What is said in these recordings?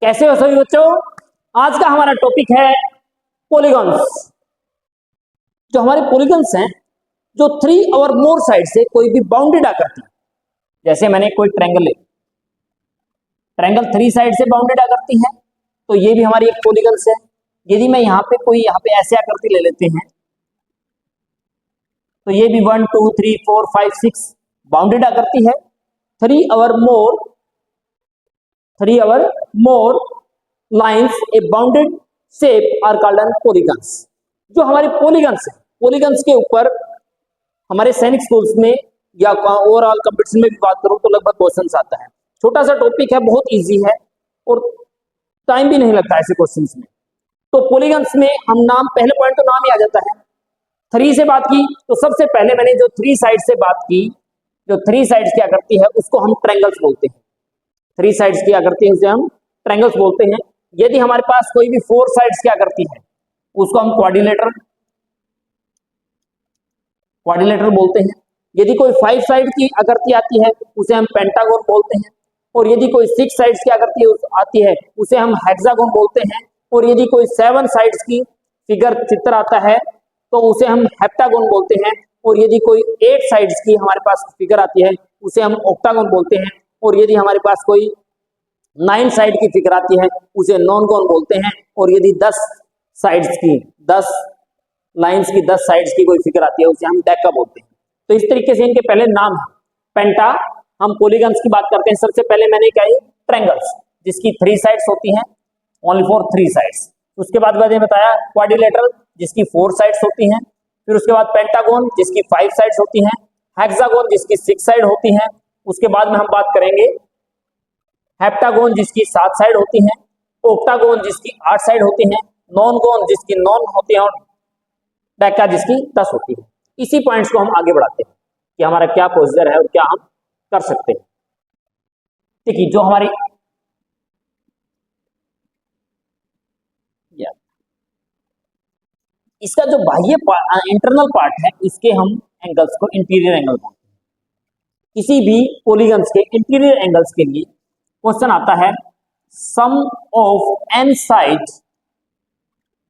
कैसे हो सभी बच्चों। आज का हमारा टॉपिक है पॉलीगॉन्स। जो हमारे पॉलीगॉन्स हैं जो 3 और मोर साइड से कोई भी बाउंडेड आकृति, जैसे मैंने कोई ट्रायंगल ले, ट्रायंगल 3 साइड से बाउंडेड आकृति है तो ये भी हमारी एक पॉलीगॉन्स है। यदि मैं यहाँ पे ऐसे आकृति ले लेते हैं तो ये भी 1 2 3 4 5 6 बाउंडेड आकृति है। 3 और more lines a bounded shape are called an polygons. जो हमारे पॉलीगॉन्स है, पॉलीगॉन्स के ऊपर हमारे सैनिक स्कूल्स में या ओवरऑल कंपटीशन में भी बात करूं तो लगभग क्वेश्चंस आता है। छोटा सा टॉपिक है, बहुत इजी है और टाइम भी नहीं लगता ऐसे क्वेश्चंस में। तो पॉलीगॉन्स में हम नाम, पहले पॉइंट तो नाम ही आ जाता है। 3 से बात की तो सबसे पहले मैंने जो 3 साइड से बात की, जो 3 साइड्स की आकृति है उसको हम ट्रायंगल्स बोलते हैं। 3 साइड्स की आकृति है उसे हम ट्रायंगल्स बोलते हैं। यदि हमारे पास कोई भी 4 साइड्स की आकृति है उसको हम क्वाड्रिलेटरल बोलते हैं। यदि कोई 5 साइड की आकृति आती है उसे हम पेंटागन बोलते हैं। और यदि कोई 6 साइड्स की आकृति आती है उसे हम हेक्सागोन बोलते हैं। और यदि कोई 7 साइड्स की चित्र आता है तो उसे हम हेप्टागोन बोलते हैं। और यदि कोई 8 साइड्स की हमारे पास फिगर आती है उसे हम ऑक्टागोन बोलते हैं। और यदि हमारे पास कोई 9 साइड की फिगर आती है उसे नॉनगोन बोलते हैं। और यदि 10 साइड्स की 10 लाइंस की 10 साइड्स की कोई फिगर आती है उसे हम डेका बोलते हैं। तो इस तरीके से इनके पहले नाम है। पेंटा, हम पॉलीगॉन्स की बात करते हैं। सबसे पहले मैंने क्या है, ट्रायंगल्स जिसकी 3 साइड्स होती हैं, ओनली फॉर 3 साइड्स। उसके बाद मैंने बताया क्वाड्रिलेटरल जिसकी 4 साइड्स होती हैं। फिर उसके बाद पेंटागोन जिसकी 5 साइड्स होती हैं। हेक्सागोन जिसकी 6 साइड होती हैं। उसके बाद में हम बात करेंगे हेप्टागोन जिसकी 7 साइड होती हैं। ऑक्टागोन जिसकी 8 साइड होती हैं। नॉनगोन जिसकी 9 होती है और डेका जिसकी 10 होती है। इसी पॉइंट्स को हम आगे बढ़ाते हैं कि हमारा क्या प्रोसीजर है और क्या हम कर सकते हैं। देखिए जो हमारी इसका जो बाह्य इंटरनल पार्ट है इसके हम एंगल्स को इंटीरियर एंगल बोलते हैं। किसी भी पॉलीगॉन्स के इंटीरियर एंगल्स के लिए क्वेश्चन आता है sum of n side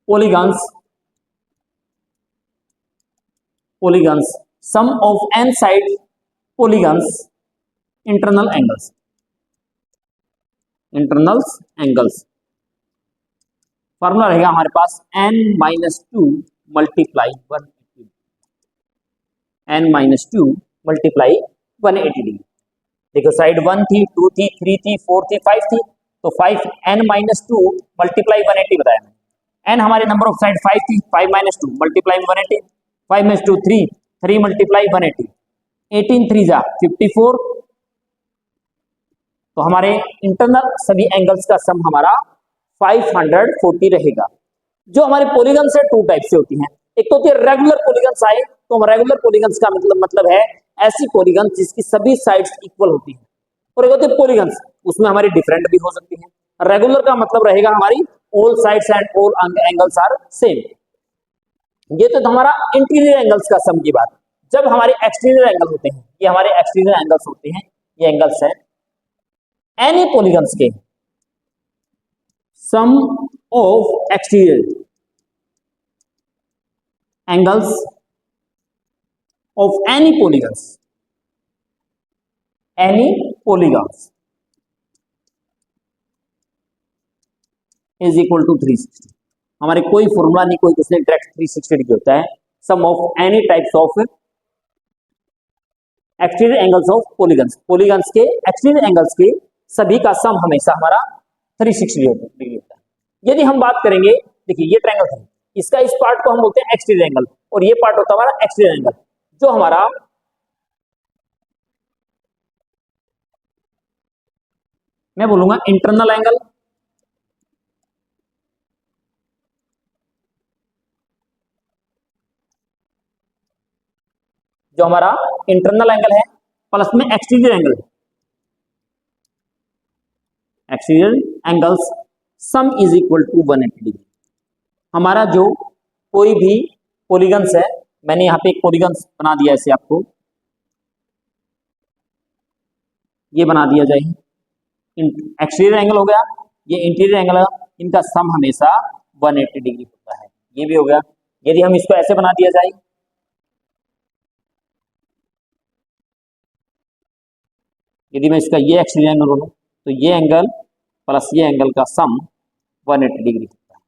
polygons sum of n side polygons internal angles formula रहेगा हमारे पास n-2 multiply 180 n-2 multiply 180 degree. देखो साइड 1 थी, 2 थी, 3 थी, 4 थी, 5 थी, तो 5 n-2 मल्टीप्लाई 180 बताया मैंने। n हमारे नंबर ऑफ साइड 5 थी, 5-2 मल्टीप्लाई 180, 5-2 3 मल्टीप्लाई 180, 18 3 जा 54। तो हमारे इंटरनल सभी एंगल्स का सम हमारा 540 रहेगा। जो हमारे पॉलीगॉन्स है 2 टाइप से होती हैं। एक तो होती है रेगुलर पॉलीगॉन्स। आए तो हम रेगुलर पॉलीगॉन्स का मतलब है ऐसी पॉलीगॉन्स जिसकी सभी साइड्स इक्वल होती हैं। और एक होती है पॉलीगॉन्स, उसमें हमारी डिफरेंट भी हो सकती है। रेगुलर का मतलब रहेगा हमारी all sides and all angles are same. ये तो हमारा इंटीरियर एंगल्स का सम की बात। जब हमारे एक्सटीरियर एंगल होते हैं, ये हमारे एक्सटीरियर एंगल्स होते हैं, ये एंगल्स है एनी पॉलीगॉन्स के sum of exterior angles of any polygons is equal to 360। हमारे कोई फॉर्मूला नहीं, कोई कुछ नहीं, डायरेक्ट 360 डिग्री होता है। Sum of any types of exterior angles of polygons के एक्सटीरियर एंगल्स के सभी का सम हमेशा हमारा 360 डिग्री होता है। यदि हम बात करेंगे, देखिए ये ट्रायंगल है, इसका इस पार्ट को हम बोलते हैं एक्सटीरियर एंगल और ये पार्ट होता है हमारा एक्सटीरियर एंगल। जो हमारा मैं बोलूंगा इंटरनल एंगल, जो हमारा इंटरनल एंगल है प्लस में exterior angle, exterior angles sum is equal to 180 degree. हमारा जो कोई भी पॉलीगॉन्स है, मैंने यहाँ पे एक पॉलीगॉन्स बना दिया ऐसे आपको, ये बना दिया जाए एक्सटीरियर एंगल हो गया ये इंटीरियर एंगल, इनका सम हमेशा 180 डिग्री होता है। ये भी हो गया। यदि हम इसको ऐसे बना दिया जाए, यदि मैं इसका ये एक्सटीरियर एंगल बोलूं तो ये एंगल प्लस ये एंगल का सम 180 डिग्री होता है।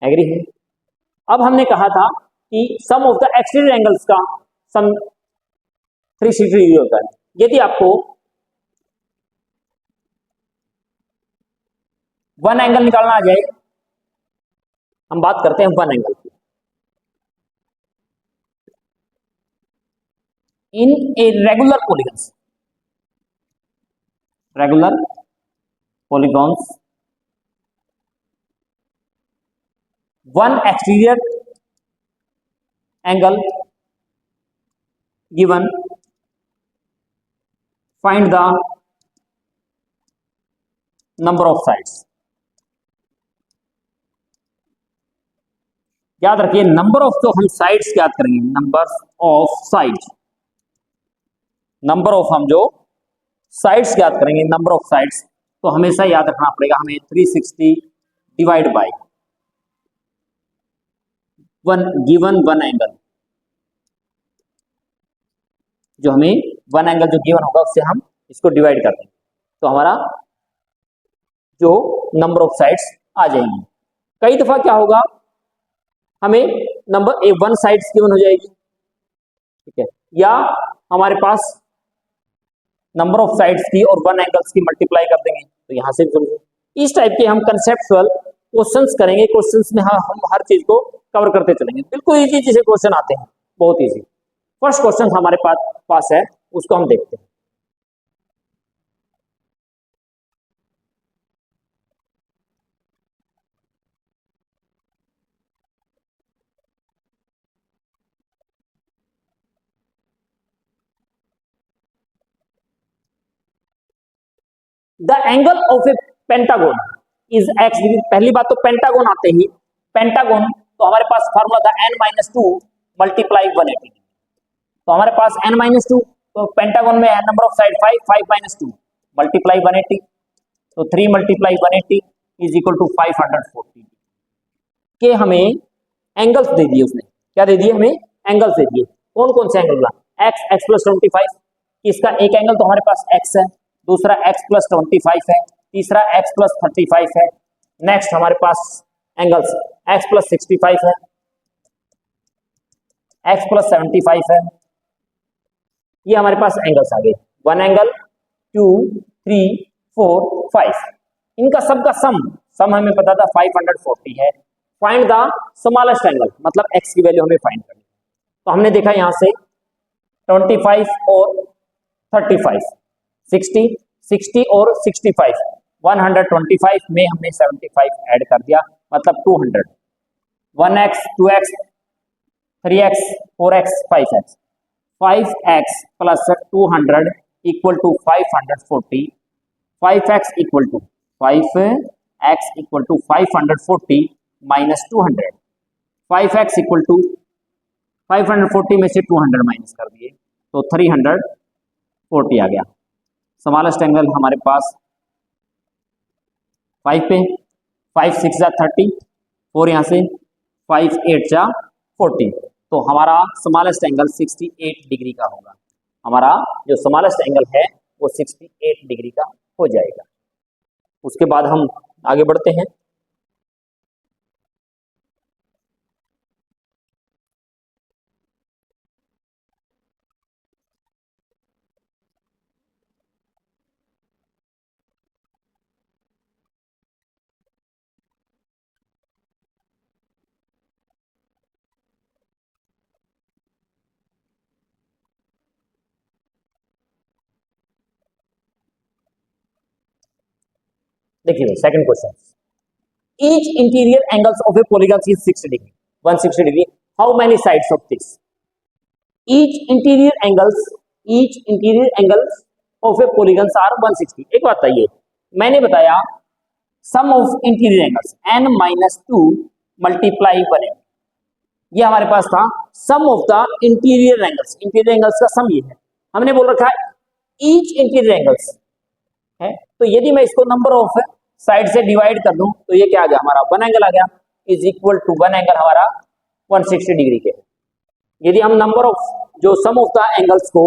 एग्री है? अब हमने कहा था कि sum of the exterior angles का सम 360 डिग्री होता है। यदि आपको वन एंगल निकालना आ जाए, हम बात करते हैं वन एंगल की। In a regular polygons, regular polygons, one exterior angle given, find the number of sides। याद रखिए, नंबर ऑफ, तो हम साइड्स याद करेंगे, number of sides, number of हम जो साइड्स याद करेंगे, नंबर ऑफ साइड्स, तो हमेशा याद रखना पड़ेगा हमें 360 divide by one given one angle. जो हमें वन एंगल जो गिवन होगा उससे हम इसको डिवाइड कर देंगे, तो हमारा जो नंबर ऑफ साइड्स आ जाएंगी। कई दफा क्या होगा, हमें number A one sides given हो जाएगी, ठीक है, या हमारे पास नंबर ऑफ साइड्स की और वन एंगल्स की मल्टीप्लाई कर देंगे, तो यहां से भी इस टाइप के हम कंसेप्चुअल क्वेश्चंस करेंगे। क्वेश्चंस में हम हर चीज को कवर करते चलेंगे। बिल्कुल इजी चीजें क्वेश्चन आते हैं, बहुत इजी। फर्स्ट क्वेश्चन हमारे पास है, उसको हम देखते हैं। The angle of A pentagon is x degree. पहली बात तो पेंटागोन आते ही, पेंटागोन तो हमारे पास फार्मूला था n-2 मल्टीप्लाई 180। तो हमारे पास n-2, तो पेंटागोन में नंबर ऑफ साइड 5, 5 - 2 मल्टीप्लाई 180, तो 3 मल्टीप्लाई 180 इज इक्वल टू 540 के हमें एंगल्स दे दिए उसने। क्या दे दिए हमें? एंगल्स दे दिए। कौन कौन से एंगल? x x + 25, इसका एक एंगल तो हमारे पास x है, दूसरा x + 25 है, तीसरा x + 35 है। नेक्स्ट हमारे पास एंगल्स x + 65 है, x + 75 है। ये हमारे पास एंगल्स आ गए। वन एंगल, 2, 3, 4, 5, इनका सबका सम हमें पता था 540 है। फाइंड द स्मॉलेस्ट एंगल, मतलब x की वैल्यू हमें फाइंड करनी। तो हमने देखा यहां से 25 और 35, 60 और 65, 125 में हमने 75 ऐड कर दिया, मतलब 200। 1x, 2x, 3x, 4x, 5x, 5x + 200 = 540, 5x = 540 - 200, 5x = 540 में से 200 माइनस कर दिए तो 340 आ गया। स्मॉलेस्ट एंगल हमारे पास 5 पे, 5 × 6 = 30, 4 यहाँ से, 5 × 8 = 40, तो हमारा स्मॉलेस्ट एंगल 68 डिग्री का होगा। हमारा जो स्मॉलेस्ट एंगल है वो 68 डिग्री का हो जाएगा। उसके बाद हम आगे बढ़ते हैं। देखिए second question, each interior angles of a polygon is 60 degree, 160 degree, how many sides of this? Each interior angles of a polygon are 160। एक बात बताइए, मैंने बताया sum of interior angles n-2 multiply 180, ये हमारे पास था sum of the interior angles. Interior angles का सम ये है। हमने बोल रखा है ईच इंटीरियर एंगल्स, है। तो यदि मैं इसको नंबर ऑफ साइड से डिवाइड कर दूं तो ये क्या आ गया हमारा, वन एंगल आ गया, is equal to one angle हमारा 160 डिग्री के। यदि हम नंबर ऑफ जो सम ऑफ द एंगल्स को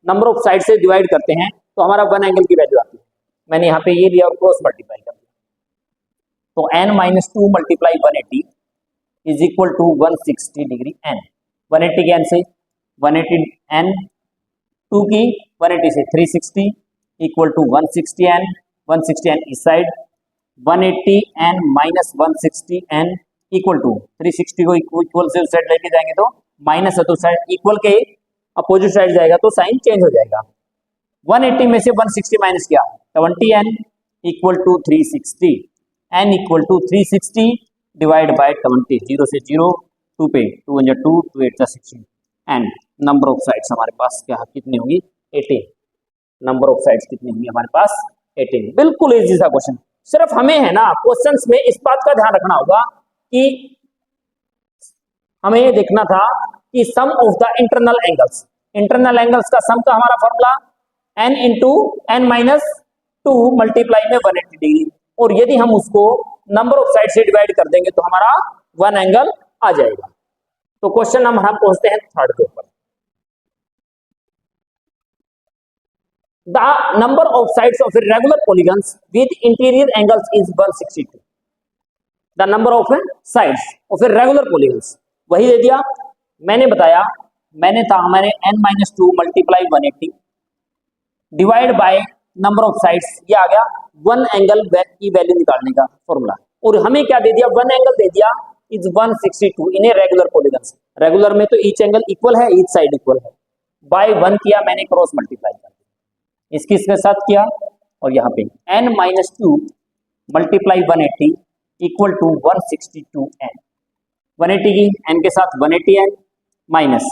नंबर ऑफ साइड से डिवाइड करते हैं तो हमारा वन एंगल की वैल्यू आती है। मैंने यहाँ पे ये लिया और क्रॉस मल्टीप्लाई कर दिया, तो n minus two multiply 180 is equal to 160 degree n। 180 के n से 180 n, 2 की 180 से 360 इक्वल टू 160 n, 160 n इस side, 180 n minus 160 n equal to 360 को इक्वल से उस साइड लेके जाएंगे तो माइनस है, तो साइड इक्वल के अपोजिट साइड जाएगा तो साइन चेंज हो जाएगा। 180 में से 160 माइनस किया 70 n equal to 360, n equal to 360 divide by 20, 0 से 0, 2 पे 2 1 2, 2 8 16 एंड नंबर ऑफ साइड्स हमारे पास क्या कितनी होगी 18। नंबर ऑफ साइड्स कितनी होंगी हमारे पास 18। बिल्कुल इजी सा क्वेश्चन। सिर्फ हमें है ना क्वेश्चंस में इस बात का ध्यान रखना होगा कि हमें ये देखना था कि sum of the internal angles, internal angles का सम का हमारा formula n into n minus two multiply में 180 डिग्री, और यदि हम उसको नंबर ऑफ साइड से डिवाइड कर देंगे तो हमारा वन एंगल आ जाएगा। तो क्वेश्चन नंबर हम पहुंचते हैं थर्ड के ऊपर। The number of sides of irregular polygons with interior angles is 162। The number of sides of irregular polygons वही दे दिया, मैंने बताया, मैंने n minus two multiply 180 divide by number of sides, ये आ गया वन एंगल की वैल्यू निकालने का फॉर्मूला। और हमें क्या दे दिया, वन एंगल दे दिया is 162 in a regular polygons. Regular में तो ईच एंगल इक्वल है, ईच साइड इक्वल है, बाय वन किया मैंने, क्रॉस मल्टीप्लाई कर दिया, इसकी इसके साथ किया, और यहाँ पे n minus two multiply 180 equal to 162n। 180 की n के साथ 180n minus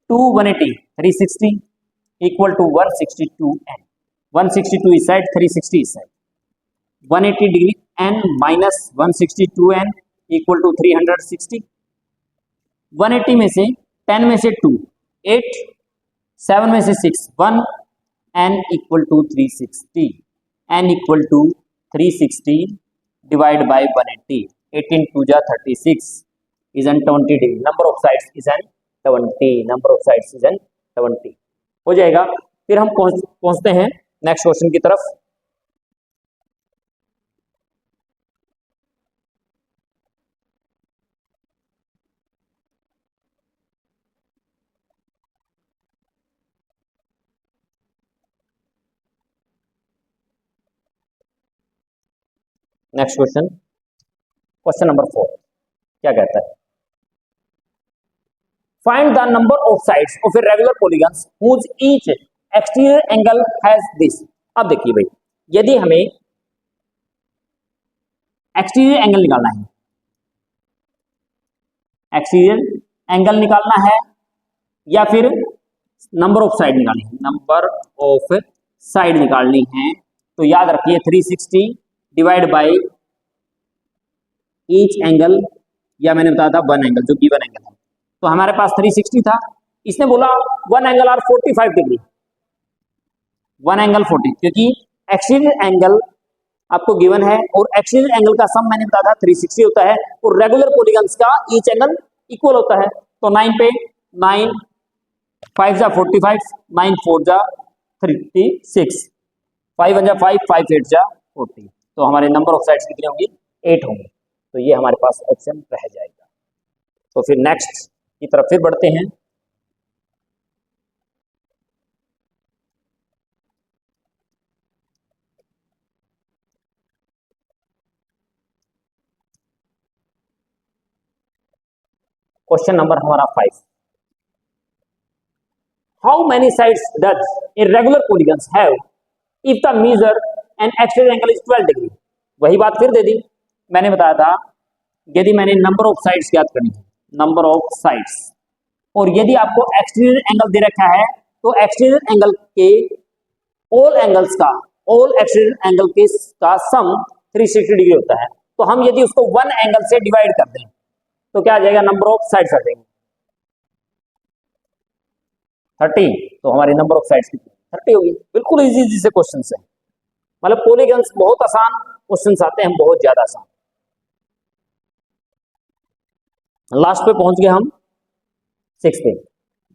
2 180 360 equal to 162n। 162 इस साइड, 360 इस side, 180 degree n minus 162n equal to 360। 180 में से 10 में से 2 8, 7 में से 6 1, n equal to 360, n equal to 360 divide by 180, 18 2 जा 36 is n 20 degree. Number of sides is n 20, number of sides is n 20 हो जाएगा। फिर हम पहुंचते हैं नेक्स्ट क्वेश्चन की तरफ। नेक्स्ट क्वेश्चन, क्वेश्चन नंबर 4 क्या कहता है, find the number of sides of a regular polygons whose each exterior angle has this. अब देखिए भाई, यदि हमें एक्सटीरियर एंगल निकालना है, एक्सटीरियर एंगल निकालना है या फिर नंबर ऑफ साइड निकालनी है, नंबर ऑफ साइड निकालनी है, तो याद रखिए 360 डिवाइड बाय ईच एंगल, या मैंने बताया था वन एंगल जो गिवन एंगल है, तो हमारे पास 360 था, इसने बोला one angle are 45 degree, one angle 40, क्योंकि एक्सटीरियर एंगल आपको गिवन है और एक्सटीरियर एंगल का सम मैंने बताया था 360 होता है, और रेगुलर पॉलीगन्स का ईच एंगल इक्वल होता है। तो 9 पे 9 5 जा 45, 9 4 जा 36, 5 1 जा 5, 5 8 जा 40, तो हमारे नंबर ऑफ साइड्स कितने होंगी 8 होंगे, तो ये हमारे पास ऑप्शन रह जाएगा। तो फिर नेक्स्ट की तरफ फिर बढ़ते हैं। क्वेश्चन नंबर हमारा 5, how many sides does irregular polygons have if the measure and exterior angle is 12 degree. वही बात फिर दे दी, मैंने बताया था यदि मैंने नंबर ऑफ साइड्स याद करनी है, नंबर ऑफ साइड्स, और यदि आपको एक्सटीरियर एंगल दे रखा है तो एक्सटीरियर एंगल के ऑल एंगल्स का, ऑल एक्सटीरियर एंगल के का सम 360 डिग्री होता है, तो हम यदि उसको वन एंगल से डिवाइड कर दें तो क्या आ जाएगा, नंबर ऑफ साइड्स आ जाएंगे 30, तो हमारी नंबर ऑफ साइड्स कितनी 30 होगी। बिल्कुल इजी इजी से क्वेश्चन है। मतलब पॉलीगन्स बहुत आसान क्वेश्चन आते हैं, बहुत ज्यादा आसान। लास्ट पे पहुंच गए हम, 6 पे।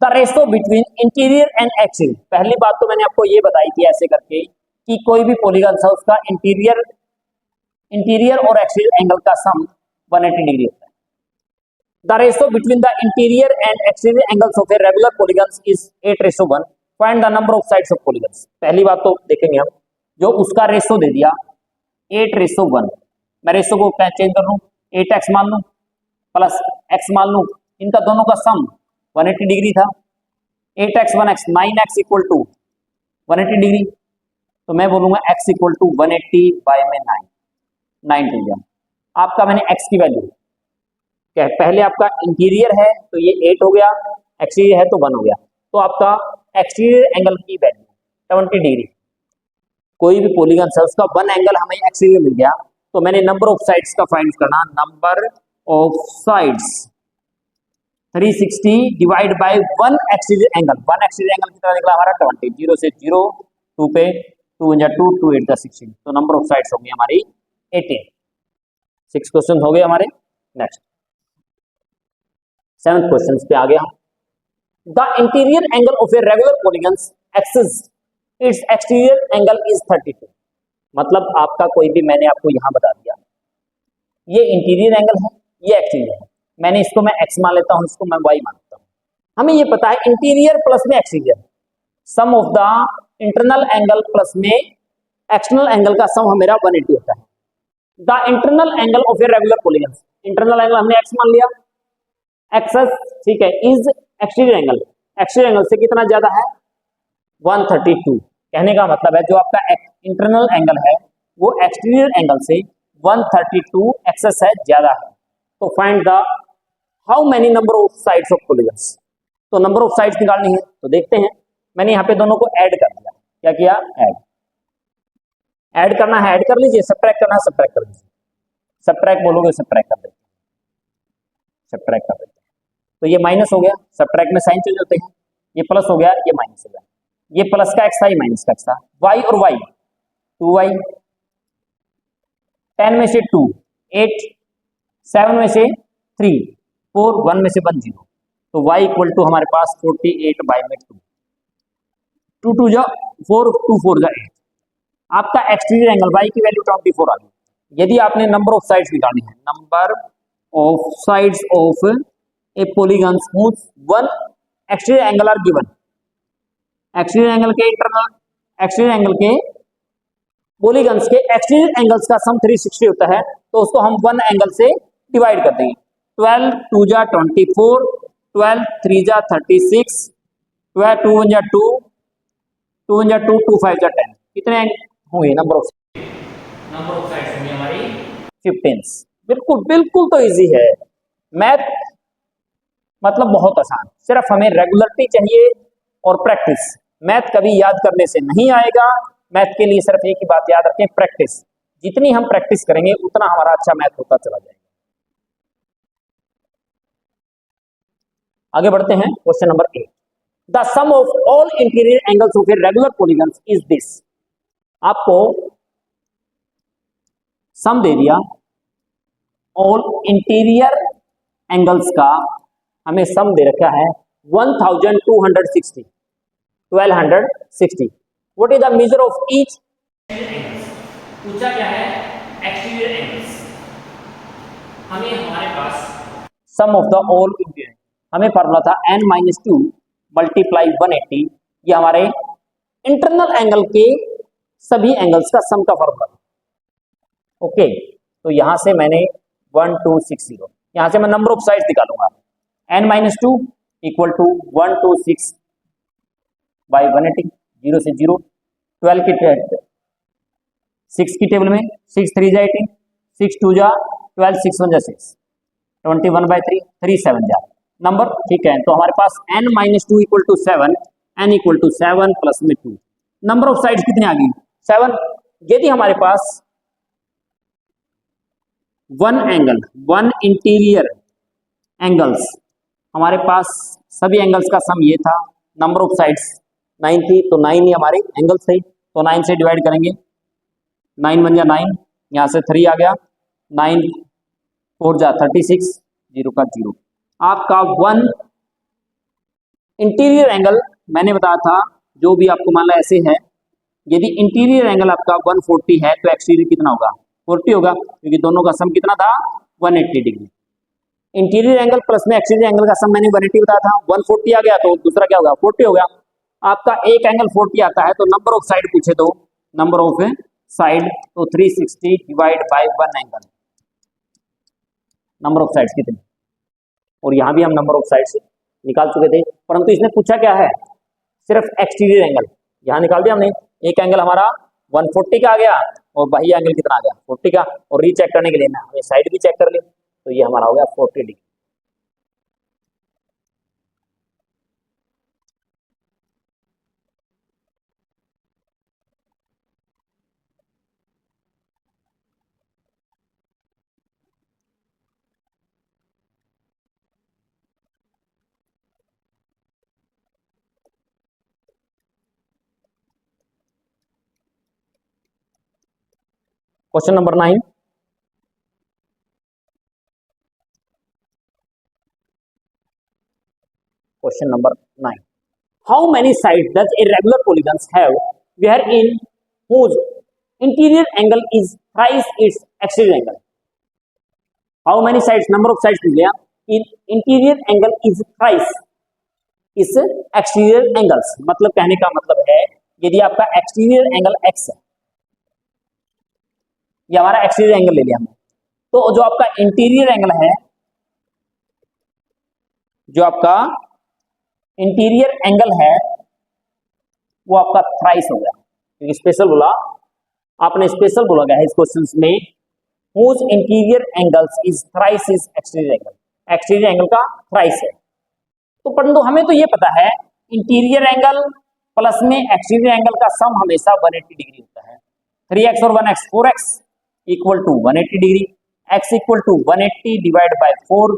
The ratio between interior and exterior. पहली बात तो मैंने आपको ये बताई थी ऐसे करके कि कोई भी पॉलीगन है उसका इंटीरियर और एक्सटीरियर एंगल का सम 180 डिग्री होता है। The ratio between the interior and exterior angles of a regular polygon is 8:1। Find the number of sides of polygon. पहली बात तो देखेंगे हम, जो उसका रेशो दे दिया 8:1, मैं रेशो को चेंज कर लूं, 8x मान लूं प्लस x मान लूं, इनका दोनों का सम 180 डिग्री था। 8x 1x 9x equal to 180 degree, तो मैं बोलूंगा x इक्वल टू 180 बाय में 9 टू गया। आपका मैंने x की वैल्यू क्या है, पहले आपका इंटीरियर है तो ये 8 हो गया, एक्सटीरियर है तो 1 हो गया, तो आपका एक्सटीरियर एंगल की वैल्यू 70 डिग्री। कोई भी पॉलीगन है उसका 1 एंगल हमें एक्सटीरियर मिल गया, तो मैंने नंबर ऑफ साइड्स का फाइंड करना, number of sides 360 divide bye 1 exterior angle. 1 exterior angle कितना निकला हमारा 20, 0 से 0 2 पे 2 × 2 2 8 × 16, तो नंबर ऑफ साइड्स होंगी हमारी 18। 6 क्वेश्चन हो गए हमारे। नेक्स्ट 7th क्वेश्चन पे आ गया। The interior angle of a regular polygon axis it's exterior angle is 32। मतलब आपका कोई भी, मैंने आपको यहां बता दिया ये इंटीरियर एंगल है, ये एक्सटीरियर है, मैंने इसको मैं x मान लेता हूं, इसको मैं y मानता हूं। हमें ये पता है इंटीरियर प्लस में exterior, sum of the internal angle plus में एक्सटर्नल एंगल का सम मेरा 180 होता है। The internal angle of a regular polygon, internal angle हमने x मान लिया, एक्सेस ठीक है, is exterior angle, exterior angle से कितना ज्यादा है 132। कहने का मतलब है जो आपका इंटरनल एंगल है वो एक्सटीरियर एंगल से 132 एक्सेस है, ज्यादा है। तो find the how many number of sides of polygons. तो नंबर ऑफ साइड्स निकालनी है, तो देखते हैं। मैंने यहाँ पे दोनों को ऐड कर दिया, क्या किया, ऐड करना है ऐड कर लीजिए, सब्ट्रैक्ट करना है सब्ट्रैक्ट कर लीजिए। सब्ट्रैक्ट बोलोगे सब्ट्रैक्ट कर देते हैं, सब्ट्रैक्ट कर देते हैं। तो ये माइनस हो गया, सब्ट्रैक्ट में साइन चेंज होते हैं, ये प्लस हो गया, ये माइनस हो गया, ये प्लस का एक्स था, ये माइनस का एक्स था। y और y 2y, 10 में से 2 8, 7 में से 3 4, 1 में से 1 0, तो y इक्वल टू हमारे पास 48 बाय में 2, 2 2 जा 4, 2 4 जा 8। आपका एक्सटीरियर एंगल y की वैल्यू 24 आ गई। यदि आपने नंबर ऑफ साइड्स निकालनी है, number of sides of a polygon whose one exterior angle are given, exterior angle के इंटरनल, एक्सटीरियर एंगल के पॉलीगन्स के एक्सटीरियर एंगल्स का सम 360 होता है, तो उसको हम 1 एंगल से डिवाइड कर देंगे। 12 2 जा 24, 12 3 जा 36, 12 2 1 जा 2, 2 1 जा 2, 2 5 जा 10। कितने होंगे नंबर ऑफ साइड्स होंगे हमारी 15। बिल्कुल बिल्कुल तो इजी है मैथ, मतलब बहुत आसान, सिर्फ हमें रेगुलरिटी चाहिए और प्रैक्टिस। मैथ कभी याद करने से नहीं आएगा, मैथ के लिए सिर्फ एक ही बात याद रखें, प्रैक्टिस। जितनी हम प्रैक्टिस करेंगे उतना हमारा अच्छा मैथ होता चला जाएगा। आगे बढ़ते हैं, question number 8। The sum of all interior angles of a regular polygon is this. आपको सम दे दिया ऑल इंटीरियर एंगल्स का, हमें सम दे रखा है 1260, 1260। What is the measure of each angles. पूछा क्या है, एक्सटीरियर एंगल्स। हमें हमारे पास सम ऑफ द ऑल इंटीरियर, हमें फार्मूला था n-2 मल्टीप्लाई 180, ये हमारे इंटरनल एंगल के सभी एंगल्स का सम का फार्मूला। ओके, तो यहां से मैंने 1260, यहां से मैं नंबर ऑफ साइड्स निकालूंगा, n-2 इक्वल टू 126 बाई 180, 0 से 0, 12 की 6 की टेबल में 6 3 जा 18, 6 2 जा 12, 6 1 जा 6, 21/3, 3 7 जा नंबर, ठीक है। तो हमारे पास n-2 equal to 7, n equal to 7 plus में 2, नंबर ऑफ साइड्स कितनी आ गई 7। यदि हमारे पास वन इंटीरियर एंगल्स, हमारे पास सभी एंगल्स का सम ये था, नंबर ऑफ साइड्स 9 थी, तो 9 ही हमारे एंगल्स थे, तो 9 से डिवाइड करेंगे 9 बन जा 9, यहाँ से 3 आ गया, 9 4 जा 36, 0 का 0। आपका 1 इंटीरियर एंगल मैंने बताया था, जो भी आपको मान लो ऐसे है, यदि इंटीरियर एंगल आपका 140 है तो एक्सटीरियर कितना होगा, 40 होगा, क्योंकि दोनों का सम कितना था, 180 डिग्री। इंटीरियर एंगल प्लस में एक्सटीरियर एंगल का सम मैंने 180 बताया था, 140 आ गया तो दूसरा क्या होगा, 40 हो गया। आपका एक एंगल 40 आता है तो नंबर ऑफ साइड पूछे तो नंबर ऑफ साइड, तो 360 divide bye 1 angle, number of sides कितने, और यहां भी हम नंबर ऑफ साइड्स निकाल चुके थे, परंतु इसने पूछा क्या है, सिर्फ एक्सटीरियर एंगल। यहां निकाल दिया हमने, एक एंगल हमारा 140 का आ गया और बाह्य एंगल कितना आ गया, 40 का, और रीचेक करने के लिए ना हमें साइड भी चेक कर ली, तो ये हमारा हो गया 40 degree. Question number 9, question number 9, how many sides does a regular polygons have wherein whose interior angle is thrice its exterior angle? How many sides, number of sides पूछ लिया, in interior angle is thrice इस exterior angles, मतलब कहने का मतलब है यदि आपका एक्सटीरियर एंगल x है, ये हमारा एक्सटीरियर एंगल ले लिया हमने, तो जो आपका इंटीरियर एंगल है, जो आपका इंटीरियर एंगल है वो आपका थ्राइस हो गया, क्योंकि स्पेशल बोला, आपने स्पेशल बोला गया है इस क्वेश्चन में, whose interior angles is thrice is exterior angle, exterior angle का थ्राइस है। तो परंतु हमें तो ये पता है इंटीरियर एंगल प्लस में एक्सटीरियर एंगल का सम हमेशा 180 डिग्री होता है, 3x और 1x 4x equal to 180 degree, x equal to 180 divide by 4,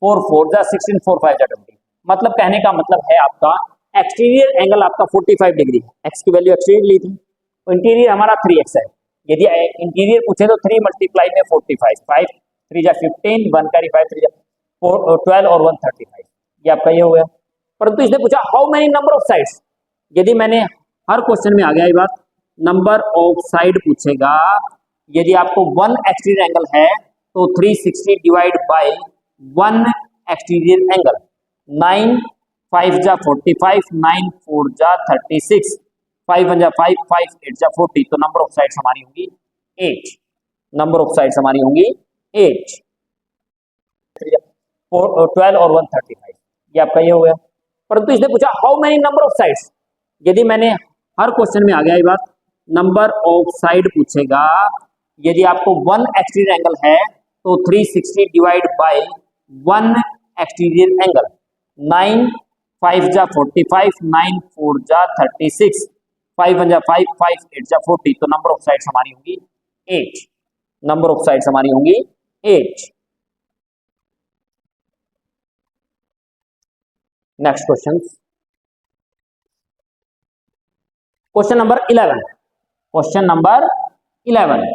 4 4 जा 16, 4 5 जा 20, मतलब कहने का मतलब है आपका एक्सटीरियर एंगल आपका 45 डिग्री है, x की वैल्यू एक्सटीरियर ली थी, तो इंटीरियर हमारा 3x है, यदि इंटीरियर पूछे तो 3 मल्टीप्लाई में 45, 5 3 जा 15, 1 कैरी 5 3 जा 12 और 1 35, ये आपका ये हो गया। परंतु इसने पूछा how many number of sides, यदि मैंने हर क्वेश्चन में आ गया ये बात, नंबर ऑफ साइड पूछेगा, यदि आपको 1 एक्सटीरियर एंगल है तो 360 डिवाइड बाय 1 एक्सटीरियर एंगल, 9 5 जा 45, 9 4 जा 36, 5 1 जा 5, 5 8 जा 40, तो नंबर ऑफ साइड्स हमारी होंगी 8, नंबर ऑफ साइड्स हमारी होंगी 8, 12 और 135, ये आपका ये हो गया। परंतु इसने पूछा how many number of sides, यदि मैंने हर क्वेश्चन में आ गया ये बात, नंबर ऑफ साइड पूछेगा, यदि आपको 1 एक्सटीरियर एंगल है तो 360 डिवाइड बाय 1 एक्सटीरियर एंगल, 9 5 जा 45, 9 4 जा 36, 5 1 जा 5, 5 8 जा 40, तो नंबर ऑफ साइड्स हमारी होंगी 8, नंबर ऑफ साइड्स हमारी होंगी 8। Next question, question number 11, question number 11,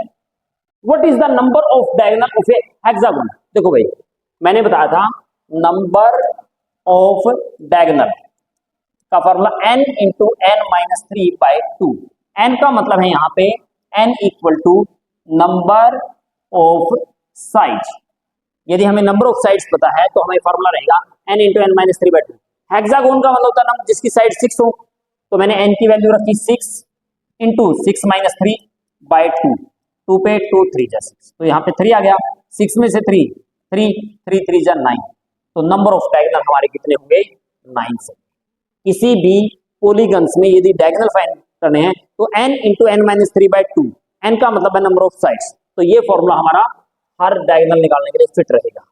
what is the number of diagonal of a hexagon. देखो भाई मैंने बताया था नंबर ऑफ डायगोनल का formula n into n minus 3/2, n का मतलब है यहाँ पे n equal to number of side, यदि हमें नंबर ऑफ साइड्स पता है तो हमें फॉर्मूला रहेगा n into n minus 3/2। Hexagon का मतलब होता है जिसकी साइड 6 हो, तो मैंने n की वैल्यू रखी 6 इंटू 6 माइनस 3/2, 2 पे 2 3 जा 6, तो यहाँ पे 3 आ गया, 6 में से 3 3 3 3 जा 9, तो नंबर ऑफ डायगोनल हमारे कितने होंगे, 9 से। किसी भी पॉलीगन्स में यदि डायगोनल फाइंड करने हैं तो n into n minus 3/2, n का मतलब है नंबर ऑफ साइड्स, तो ये फॉर्मूला हमारा हर डायगोनल निकालने के लिए फिट रहेगा।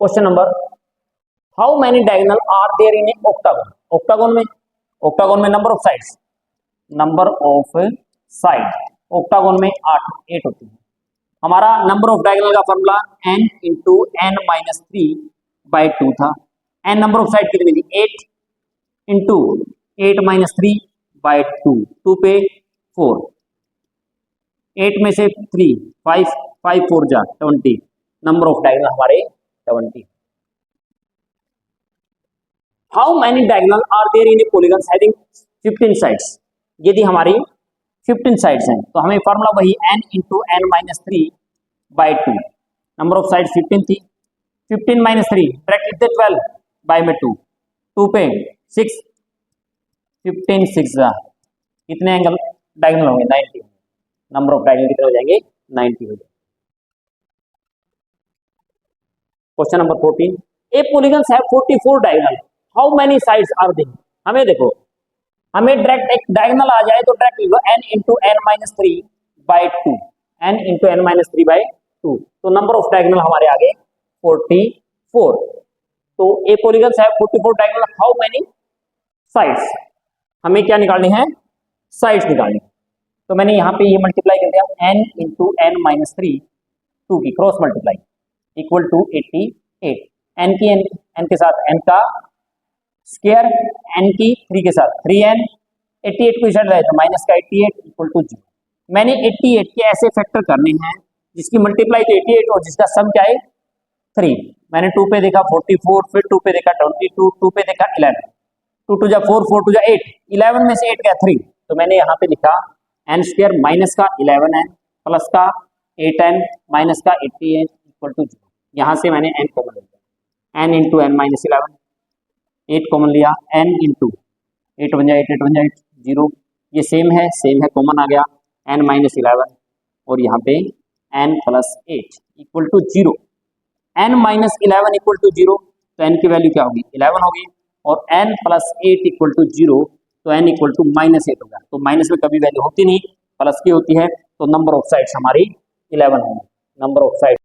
Question number, how many diagonal are there in a octagon, octagon में ऑक्टागोन में number of sides, number of side octagon में 8 होती है। हमारा नंबर ऑफ डायगोनल का formula n into n minus 3/2 था। n नंबर ऑफ साइड कितनी थी? 8 इंटू 8 माइनस 3/2, 2 पे 4, 8 में से 3 5 5 4 जा 20, नंबर ऑफ डायगोनल हमारे 70। How many diagonal are there in a polygon having 15 sides? यदि हमारी 15 साइड्स हैं तो हमें फॉर्मूला वही n into n minus 3/2, number of side 15 थी, 15 माइनस 3 डायरेक्ट लिख दे 12 बाय में 2, 2 पे 6, 15 6 कितने एंगल डायगोनल होंगे? 90, नंबर ऑफ डायगोनल कितने हो जाएंगे? 90 हो जाएंगे। Question number 14, a polygon have 44 diagonal, how many sides are there? हमें देखो, हमें डायरेक्ट एक डायगोनल आ जाए तो डायरेक्ट लिखो n into n minus 3/2, n into n minus 3/2, तो नंबर ऑफ डायगोनल हमारे आगे 44। तो a polygon have 44 diagonal, how many sides? हमें क्या निकालनी है? साइड्स निकालनी। तो मैंने यहाँ पे ये मल्टीप्लाई कर दिया, n इंटू एन माइनस 3, 2 की cross multiply equal to 88, n की n के साथ n का स्क्वायर, n की 3 के साथ 3n, 88 को इधर लाए तो माइनस का 88 इक्वल टू 0। मैंने 88 के ऐसे फैक्टर करने हैं जिसकी मल्टीप्लाई तो 88 और जिसका सम क्या है 3। मैंने 2 पे देखा 44, फिर 2 पे देखा 22, 2 पे देखा 11, 2 टू जा 4, 4 टू जा 8, 11 में से 8 गया 3, तो मैंने यहाँ पे लिखा n स्क्वायर माइनस का 11n प्लस का 8n माइनस का 88 इक्वल टू 0। यहाँ से मैंने n कॉमन लिया, n into n minus 11, 8 common लिया, n इंटू 8 बन जाए 8 बन जाए 0, ये सेम है कॉमन आ गया, n माइनस 11 और यहाँ पे n plus 8 equal to 0, n minus 11 equal to 0, तो n की वैल्यू क्या होगी? 11 होगी, और n प्लस 8 इक्वल टू 0, तो n इक्वल टू माइनस 8 होगा। तो माइनस में कभी वैल्यू होती नहीं, प्लस की होती है, तो नंबर ऑफ साइड्स हमारी 11 होंगी, नंबर ऑफ साइड